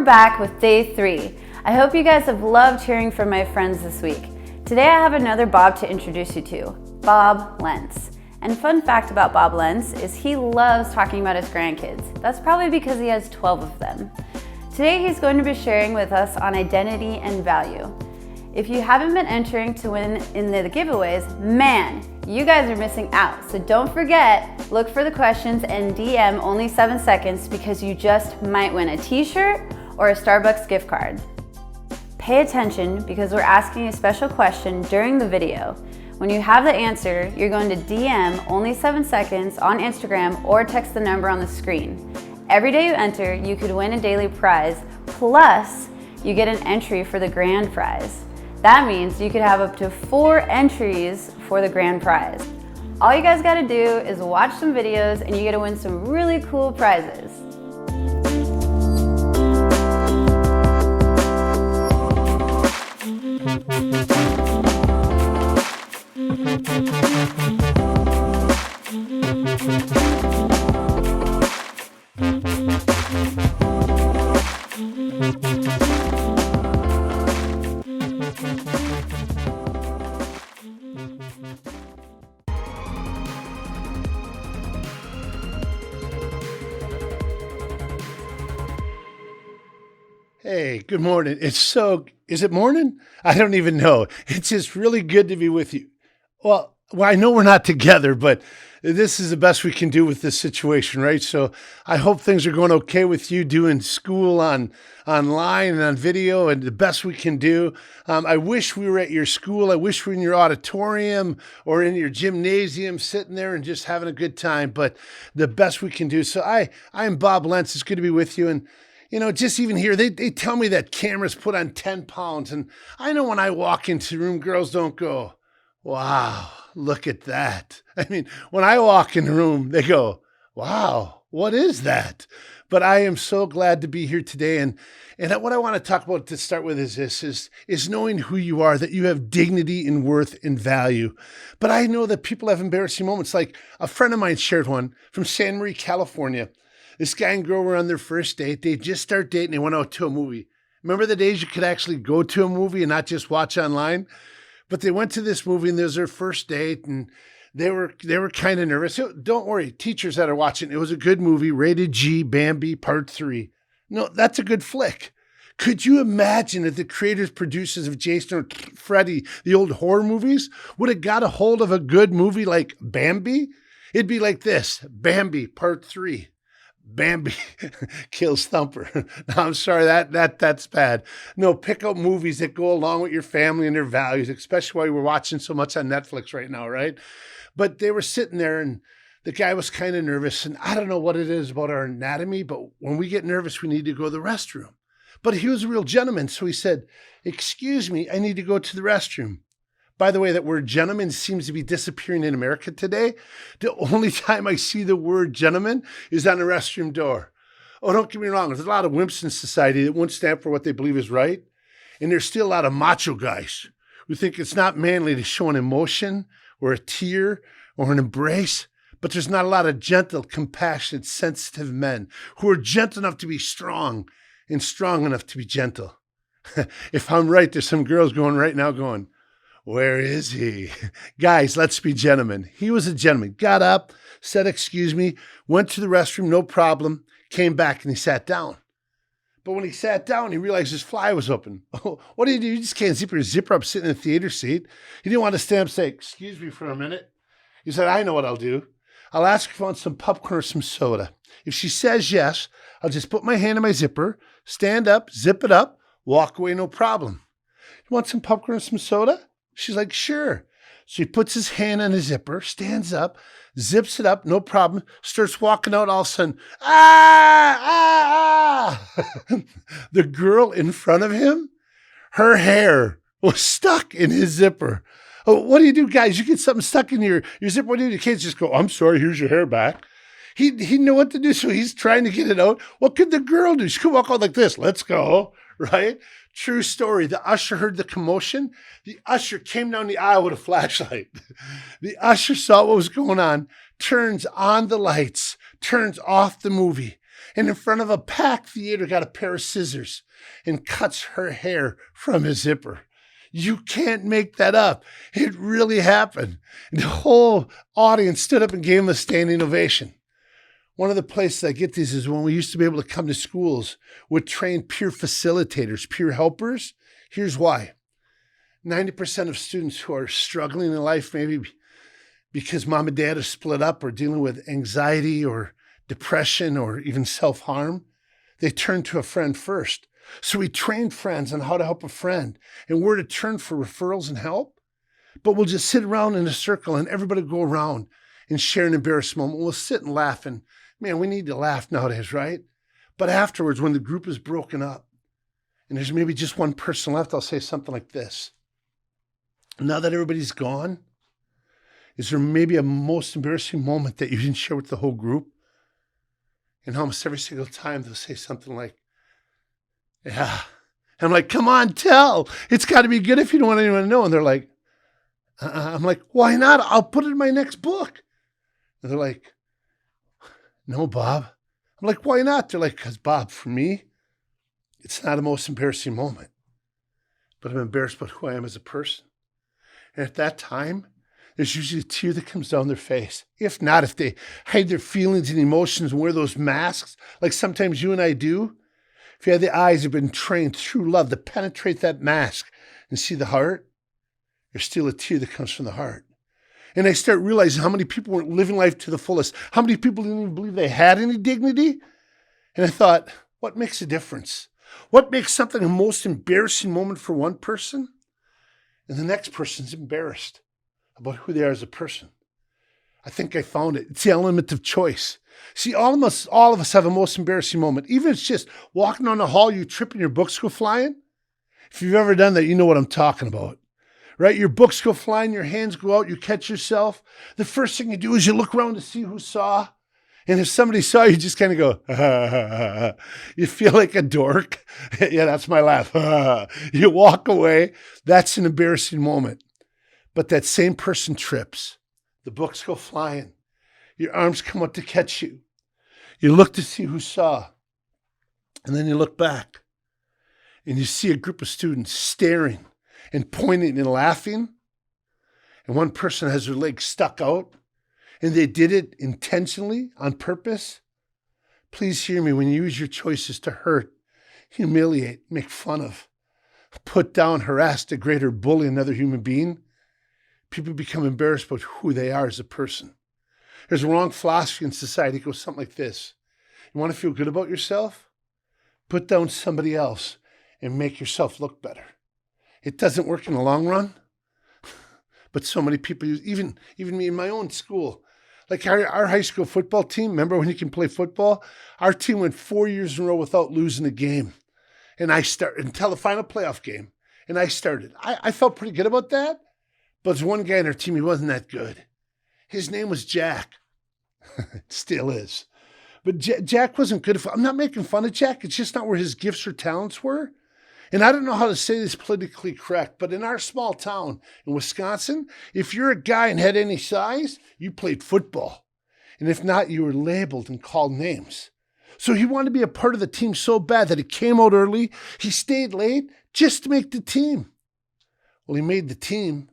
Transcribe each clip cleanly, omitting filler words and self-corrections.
back with day 3. I hope you guys have loved hearing from my friends this week. Today I have another Bob to introduce you to, Bob Lenz. And fun fact about Bob Lenz is he loves talking about his grandkids. That's probably because he has 12 of them. Today he's going to be sharing with us on identity and value. If you haven't been entering to win in the giveaways, man, you guys are missing out. So don't forget, look for the questions and DM only 7 seconds because you just might win a t-shirt or a Starbucks gift card. Pay attention because we're asking a special question during the video. When you have the answer, you're going to DM only 7 seconds on Instagram or text the number on the screen. Every day you enter, you could win a daily prize, plus you get an entry for the grand prize. That means you could have up to 4 entries for the grand prize. All you guys gotta do is watch some videos and you get to win some really cool prizes. Hey, good morning. Is it morning? I don't even know. It's just really good to be with you. Well, I know we're not together, but this is the best we can do with this situation, right? So I hope things are going okay with you doing school online and on video and the best we can do. I wish we were at your school. I wish we were in your auditorium or in your gymnasium sitting there and just having a good time, but the best we can do. So I'm Bob Lenz. It's good to be with you. And you know, just even here, they tell me that cameras put on 10 pounds. And I know when I walk into the room, girls don't go, wow, look at that. I mean, when I walk in the room, they go, wow, what is that? But I am so glad to be here today. And what I want to talk about to start with is knowing who you are, that you have dignity and worth and value. But I know that people have embarrassing moments. Like a friend of mine shared one from San Marie, California. This guy and girl were on their first date. They just started dating. They went out to a movie. Remember the days you could actually go to a movie and not just watch online? But they went to this movie and it was their first date and they were kind of nervous. So don't worry, teachers that are watching, it was a good movie, rated G, Bambi, Part 3. No, that's a good flick. Could you imagine if the creators, producers of Jason or Freddy, the old horror movies, would have got a hold of a good movie like Bambi? It'd be like this, Bambi, Part 3. Bambi kills Thumper. No, I'm sorry, that's bad. No, pick up movies that go along with your family and their values, especially while we're watching so much on Netflix right now, right? But they were sitting there and the guy was kind of nervous. And I don't know what it is about our anatomy, but when we get nervous, we need to go to the restroom. But he was a real gentleman. So he said, excuse me, I need to go to the restroom. By the way, that word gentleman seems to be disappearing in America today. The only time I see the word gentleman is on the restroom door. Oh, don't get me wrong. There's a lot of wimps in society that won't stand for what they believe is right. And there's still a lot of macho guys who think it's not manly to show an emotion or a tear or an embrace. But there's not a lot of gentle, compassionate, sensitive men who are gentle enough to be strong and strong enough to be gentle. If I'm right, there's some girls going right now going, where is he? Guys, let's be gentlemen. He was a gentleman. Got up, said, excuse me, went to the restroom, no problem, came back and he sat down. But when he sat down, he realized his fly was open. Oh, what do? You just can't zip your zipper up sitting in the theater seat. He didn't want to stand up and say, excuse me for a minute. He said, I know what I'll do. I'll ask her if I want some popcorn or some soda. If she says yes, I'll just put my hand in my zipper, stand up, zip it up, walk away, no problem. You want some popcorn or some soda? She's like, sure. So he puts his hand on the zipper, stands up, zips it up, no problem, starts walking out. All of a sudden, the girl in front of him, her hair was stuck in his zipper. Oh, what do you do, guys? You get something stuck in your zipper. What do you do? You can't just go, I'm sorry, here's your hair back. He knew what to do, so he's trying to get it out. What could the girl do? She could walk out like this. Let's go, right? True story. The usher heard the commotion. The usher came down the aisle with a flashlight. The usher saw what was going on, turns on the lights, turns off the movie. and in front of a packed theater got a pair of scissors and cuts her hair from his zipper. You can't make that up. It really happened. And the whole audience stood up and gave him a standing ovation. One of the places I get these is when we used to be able to come to schools with trained peer facilitators, peer helpers. Here's why. 90% of students who are struggling in life, maybe because mom and dad are split up or dealing with anxiety or depression or even self-harm, they turn to a friend first. So we train friends on how to help a friend, and we're to turn for referrals and help. But we'll just sit around in a circle and everybody go around and share an embarrassing moment. We'll sit and laugh, and man, we need to laugh nowadays, right? But afterwards, when the group is broken up and there's maybe just one person left, I'll say something like this. Now that everybody's gone, is there maybe a most embarrassing moment that you didn't share with the whole group? And almost every single time they'll say something like, yeah. I'm like, come on, tell. It's got to be good if you don't want anyone to know. And they're like, I'm like, why not? I'll put it in my next book. And they're like, no, Bob. I'm like, why not? They're like, because Bob, for me, it's not the most embarrassing moment, but I'm embarrassed about who I am as a person. And at that time, there's usually a tear that comes down their face. If not, if they hide their feelings and emotions and wear those masks, like sometimes you and I do, if you have the eyes have been trained through love to penetrate that mask and see the heart, there's still a tear that comes from the heart. And I start realizing how many people weren't living life to the fullest, how many people didn't even believe they had any dignity. And I thought, what makes a difference? What makes something the most embarrassing moment for one person? And the next person's embarrassed about who they are as a person. I think I found it. It's the element of choice. See, all of us have a most embarrassing moment. Even if it's just walking down the hall, you trip and your books go flying. If you've ever done that, you know what I'm talking about, right? Your books go flying, your hands go out, you catch yourself. The first thing you do is you look around to see who saw. And if somebody saw you, just kind of go, you feel like a dork. Yeah, that's my laugh. You walk away. That's an embarrassing moment. But that same person trips. The books go flying. Your arms come out to catch you. You look to see who saw. And then you look back. And you see a group of students staring and pointing and laughing. And one person has their legs stuck out. And they did it intentionally, on purpose. Please hear me. When you use your choices to hurt, humiliate, make fun of, put down, harass, degrade, or bully another human being, people become embarrassed about who they are as a person. There's a wrong philosophy in society. It goes something like this. You want to feel good about yourself? Put down somebody else and make yourself look better. It doesn't work in the long run, but so many people use, even me in my own school. Like our high school football team, remember when you can play football? Our team went 4 years in a row without losing a game. And I started until the final playoff game. And I started. I felt pretty good about that. But there's one guy on our team, he wasn't that good. His name was Jack. Still is. But Jack wasn't good. I'm not making fun of Jack. It's just not where his gifts or talents were. And I don't know how to say this politically correct, but in our small town in Wisconsin, if you're a guy and had any size, you played football. And if not, you were labeled and called names. So he wanted to be a part of the team so bad that he came out early. He stayed late just to make the team. Well, he made the team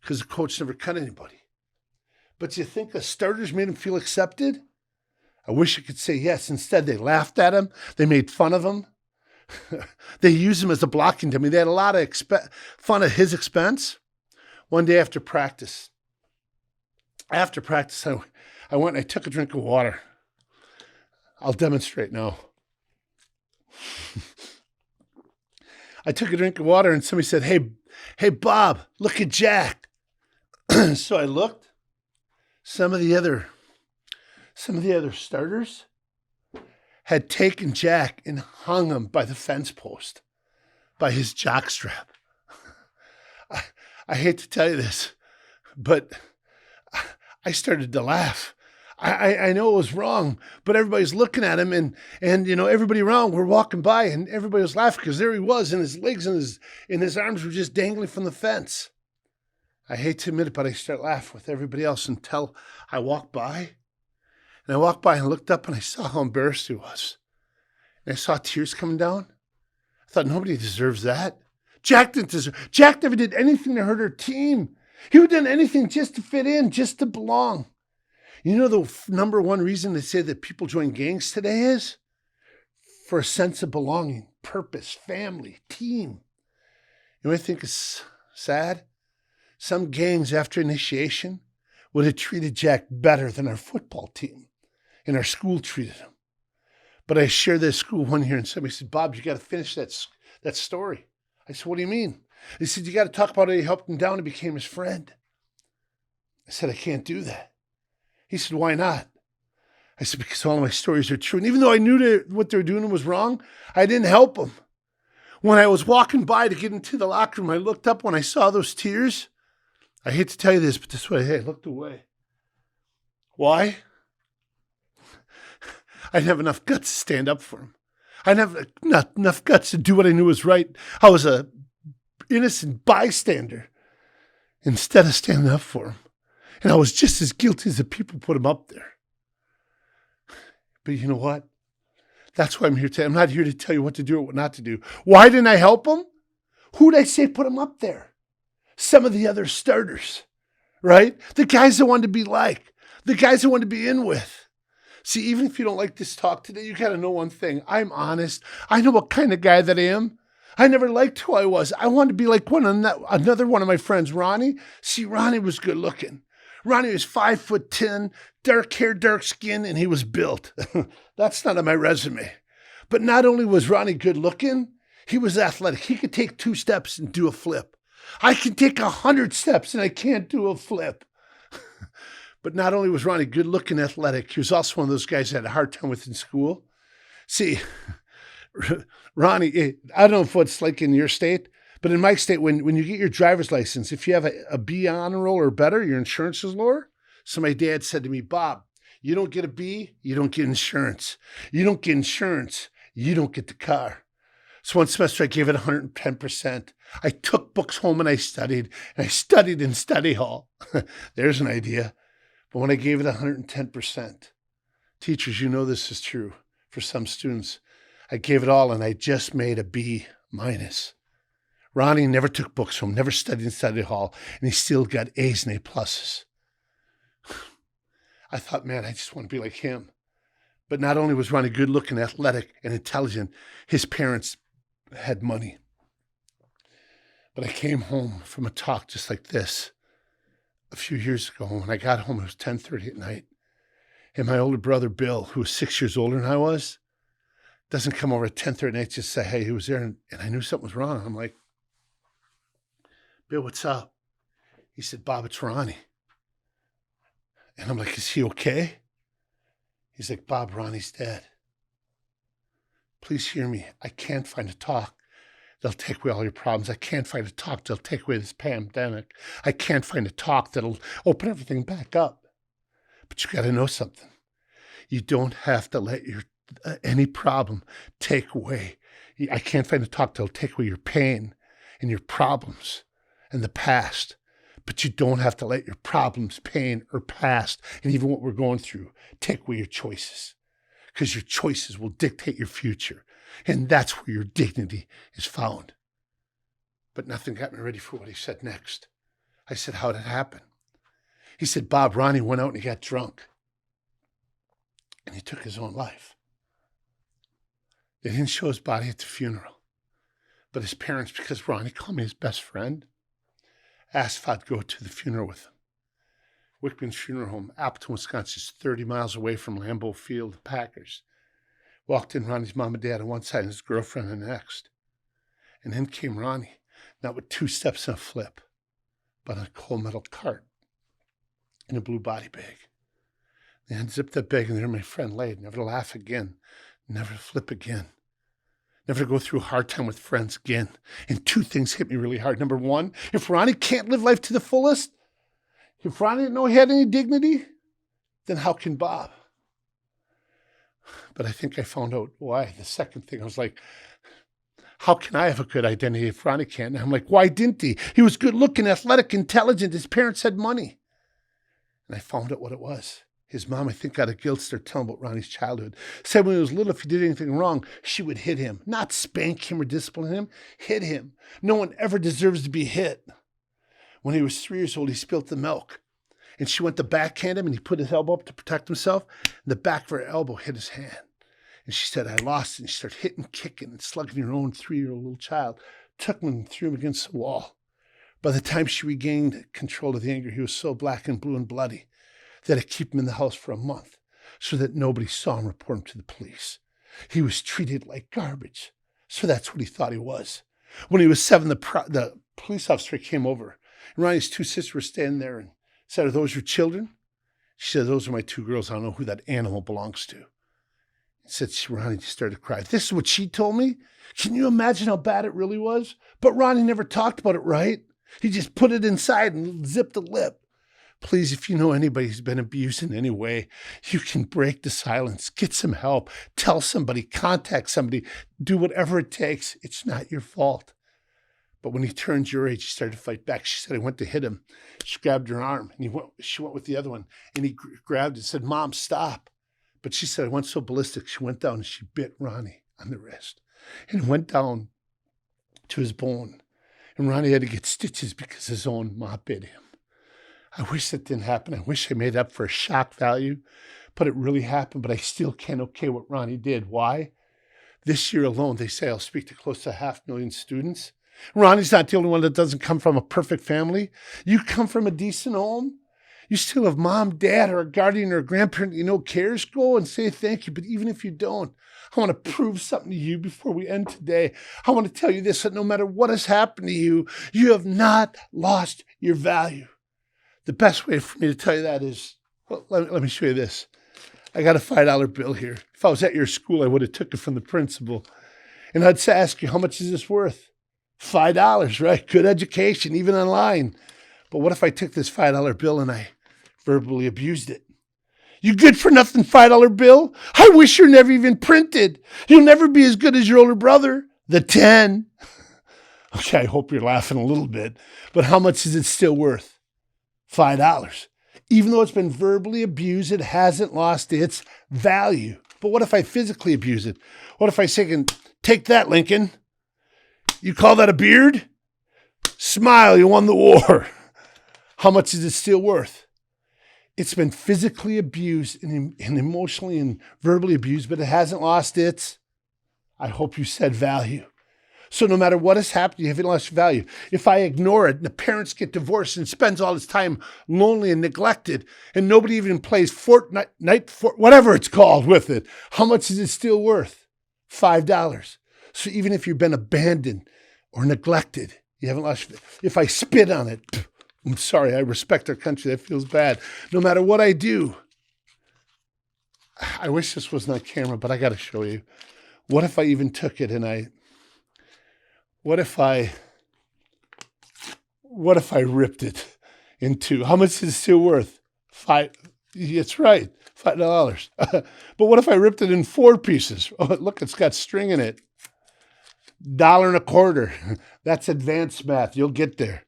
because the coach never cut anybody. But do you think the starters made him feel accepted? I wish I could say yes. Instead, they laughed at him. They made fun of him. They used him as a blocking dummy. They had a lot of fun at his expense. One day after practice, I went and I took a drink of water. I'll demonstrate now. I took a drink of water and somebody said, hey, Bob, look at Jack. So I looked. Some of the other starters had taken Jack and hung him by the fence post, by his jockstrap. I hate to tell you this, but I started to laugh. I know it was wrong, but everybody's looking at him and you know, everybody around, we're walking by and everybody was laughing because there he was and his legs and his arms were just dangling from the fence. I hate to admit it, but I start laughing with everybody else until I walk by And I walked by and looked up and I saw how embarrassed he was. And I saw tears coming down. I thought, nobody deserves that. Jack didn't deserve. Jack never did anything to hurt her team. He would have done anything just to fit in, just to belong. You know the number one reason they say that people join gangs today is? For a sense of belonging, purpose, family, team. You know what I think is sad? Some gangs after initiation would have treated Jack better than our football team and our school treated him. But I shared that school one year and somebody said, Bob, you got to finish that story. I said, what do you mean? They said, you got to talk about how you helped him down and became his friend. I said, I can't do that. He said, why not? I said, because all of my stories are true. And even though I knew what they were doing was wrong, I didn't help them. When I was walking by to get into the locker room, I looked up when I saw those tears. I hate to tell you this, but this way, I looked away. Why? I didn't have enough guts to stand up for him. I didn't have not enough guts to do what I knew was right. I was a innocent bystander instead of standing up for him. And I was just as guilty as the people put him up there. But you know what? That's why I'm here today. I'm not here to tell you what to do or what not to do. Why didn't I help him? Who did I say put him up there? Some of the other starters, right? The guys I wanted to be like. The guys I wanted to be in with. See, even if you don't like this talk today, you got to know one thing. I'm honest. I know what kind of guy that I am. I never liked who I was. I wanted to be like another one of my friends, Ronnie. See, Ronnie was good looking. Ronnie was 5'10", dark hair, dark skin, and he was built. That's not on my resume. But not only was Ronnie good looking, he was athletic. He could take 2 steps and do a flip. I can take 100 steps and I can't do a flip. But not only was Ronnie good looking, athletic, he was also one of those guys I had a hard time with in school. See, Ronnie, I don't know if what's like in your state, but in my state, when you get your driver's license, if you have a B honor roll or better, your insurance is lower. So my dad said to me, Bob, you don't get a B, you don't get insurance. You don't get insurance, you don't get the car. So one semester I gave it 110%. I took books home and I studied in study hall. There's an idea. But when I gave it 110%, teachers, you know this is true for some students. I gave it all and I just made a B minus. Ronnie never took books home, never studied in study hall, and he still got A's and A+. I thought, man, I just want to be like him. But not only was Ronnie good looking, athletic, and intelligent, his parents had money. But I came home from a talk just like this a few years ago. When I got home, it was 10:30 at night. And my older brother, Bill, who was 6 years older than I was, doesn't come over at 10:30 at night, just say, hey, he was there. And I knew something was wrong. I'm like, Bill, what's up? He said, Bob, it's Ronnie. And I'm like, is he okay? He's like, Bob, Ronnie's dead. Please hear me. I can't find a talk that'll take away all your problems. I can't find a talk that'll take away this pandemic. I can't find a talk that'll open everything back up. But you got to know something. You don't have to let any problem take away. I can't find a talk that'll take away your pain and your problems and the past. But you don't have to let your problems, pain, or past, and even what we're going through, take away your choices. Because your choices will dictate your future. And that's where your dignity is found. But nothing got me ready for what he said next. I said, how'd it happen? He said, Bob, Ronnie went out and he got drunk. And he took his own life. They didn't show his body at the funeral. But his parents, because Ronnie called me his best friend, asked if I'd go to the funeral with him. Wickman's Funeral Home, Appleton, Wisconsin, is 30 miles away from Lambeau Field, the Packers. Walked in Ronnie's mom and dad on one side and his girlfriend on the next. And then came Ronnie, not with 2 steps and a flip, but on a cold metal cart in a blue body bag. They unzipped that bag and there my friend laid, never to laugh again, never to flip again. Never to go through a hard time with friends again. And 2 things hit me really hard. Number 1, if Ronnie can't live life to the fullest, if Ronnie didn't know he had any dignity, then how can Bob? But I think I found out why. The second thing, I was like, how can I have a good identity if Ronnie can't? And I'm like, why didn't he? He was good looking, athletic, intelligent. His parents had money. And I found out what it was. His mom, I think, out of guilt, started telling about Ronnie's childhood. Said when he was little, if he did anything wrong, she would hit him. Not spank him or discipline him, hit him. No one ever deserves to be hit. When he was 3 years old, he spilt the milk. And she went to backhand him, and he put his elbow up to protect himself. And the back of her elbow hit his hand. And she said, I lost it. And she started hitting, kicking, and slugging her own 3-year-old little child. Took him and threw him against the wall. By the time she regained control of the anger, he was so black and blue and bloody that it kept him in the house for a month so that nobody saw him report him to the police. He was treated like garbage. So that's what he thought he was. When he was 7, the police officer came over. And Ronnie's 2 sisters were standing there and said, are those your children? She said, those are my 2 girls. I don't know who that animal belongs to. He said, Ronnie just started to cry. This is what she told me? Can you imagine how bad it really was? But Ronnie never talked about it, right? He just put it inside and zipped the lip. Please, if you know anybody who's been abused in any way, you can break the silence, get some help, tell somebody, contact somebody, do whatever it takes. It's not your fault. But when he turned your age, he started to fight back. She said, I went to hit him. She grabbed her arm, and she went with the other one, and he grabbed it and said, Mom, stop. But she said, I went so ballistic, she went down and she bit Ronnie on the wrist. And it went down to his bone. And Ronnie had to get stitches because his own mom bit him. I wish that didn't happen. I wish I made up for a shock value, but it really happened. But I still can't okay what Ronnie did. Why? This year alone, they say I'll speak to close to 500,000 students. Ronnie's not the only one that doesn't come from a perfect family. You come from a decent home. You still have mom, dad, or a guardian or a grandparent you know cares. Go and say thank you. But even if you don't, I want to prove something to you before we end today. I want to tell you this, that no matter what has happened to you, you have not lost your value. The best way for me to tell you that is, well, let me show you this. I got a $5 bill here. If I was at your school, I would have took it from the principal. And I'd ask you, how much is this worth? $5, right? Good education, even online. But what if I took this $5 bill and I verbally abused it? You good for nothing $5 bill? I wish you're never even printed. You'll never be as good as your older brother, the 10. Okay, I hope you're laughing a little bit. But how much is it still worth? $5. Even though it's been verbally abused, it hasn't lost its value. But what if I physically abuse it? What if I say, take that, Lincoln? You call that a beard? Smile, you won the war. How much is it still worth? It's been physically abused and emotionally and verbally abused, but it hasn't lost its, I hope you said, value. So no matter what has happened, you haven't lost value. If I ignore it, and the parents get divorced and spends all this time lonely and neglected, and nobody even plays Fortnite, whatever it's called with it, how much is it still worth? $5. So even if you've been abandoned or neglected, you haven't lost. If I spit on it, I'm sorry, I respect our country. That feels bad. No matter what I do, I wish this wasn't on camera, but I got to show you. What if I even took it and what if I ripped it in two? How much is it still worth? It's right, $5. But what if I ripped it in 4 pieces? Oh, look, it's got string in it. $1.25. That's advanced math. You'll get there.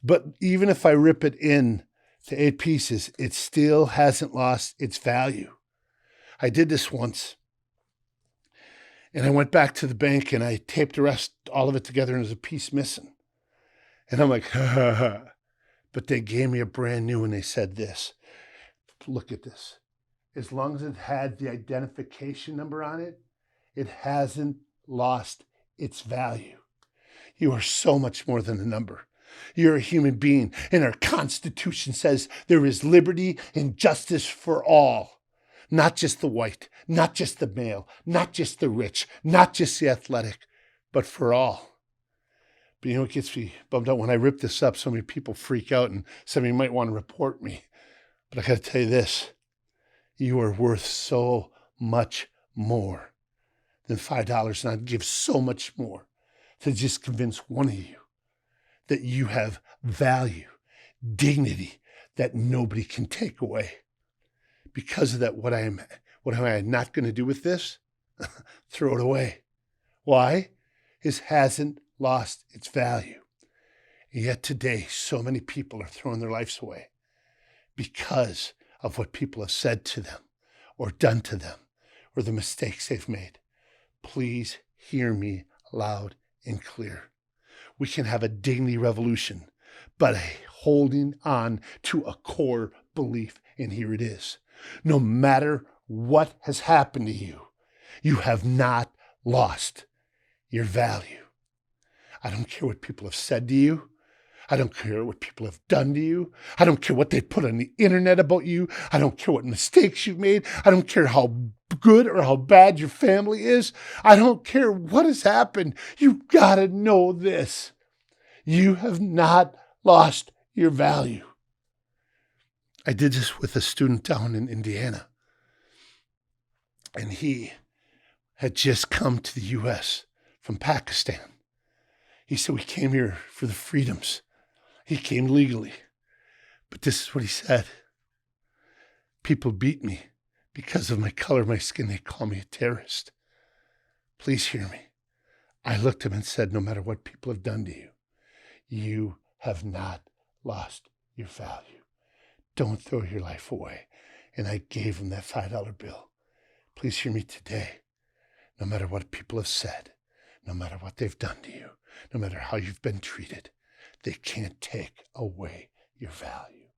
But even if I rip it in to 8 pieces, it still hasn't lost its value. I did this once. And I went back to the bank and I taped all of it together, and there's a piece missing. And I'm like, ha, ha, ha. But they gave me a brand new and they said this. Look at this. As long as it had the identification number on it, it hasn't lost its value. You are so much more than a number. You're a human being, and our Constitution says there is liberty and justice for all. Not just the white, not just the male, not just the rich, not just the athletic, but for all. But you know what gets me bummed out? When I rip this up, so many people freak out and somebody might want to report me. But I got to tell you this, you are worth so much more than $5, and I'd give so much more to just convince one of you that you have value, dignity that nobody can take away. Because of that, what am I not going to do with this? Throw it away. Why? It hasn't lost its value. And yet today, so many people are throwing their lives away because of what people have said to them or done to them or the mistakes they've made. Please hear me loud and clear. We can have a dignity revolution, but a holding on to a core belief, and here it is. No matter what has happened to you, you have not lost your value. I don't care what people have said to you. I don't care what people have done to you. I don't care what they put on the internet about you. I don't care what mistakes you've made. I don't care how good or how bad your family is. I don't care what has happened. You gotta know this. You have not lost your value. I did this with a student down in Indiana, and he had just come to the U.S. from Pakistan. He said, we came here for the freedoms. He came legally. But this is what he said. People beat me because of my color of my skin. They call me a terrorist. Please hear me. I looked at him and said, no matter what people have done to you, you have not lost your value. Don't throw your life away. And I gave him that $5 bill. Please hear me today. No matter what people have said, no matter what they've done to you, no matter how you've been treated, they can't take away your value.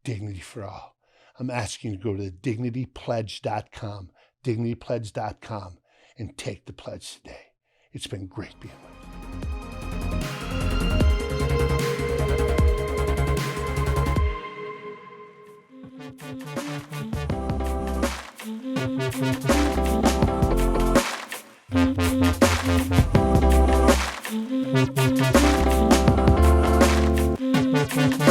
Dignity for all. I'm asking you to go to dignitypledge.com, dignitypledge.com, and take the pledge today. It's been great being with you.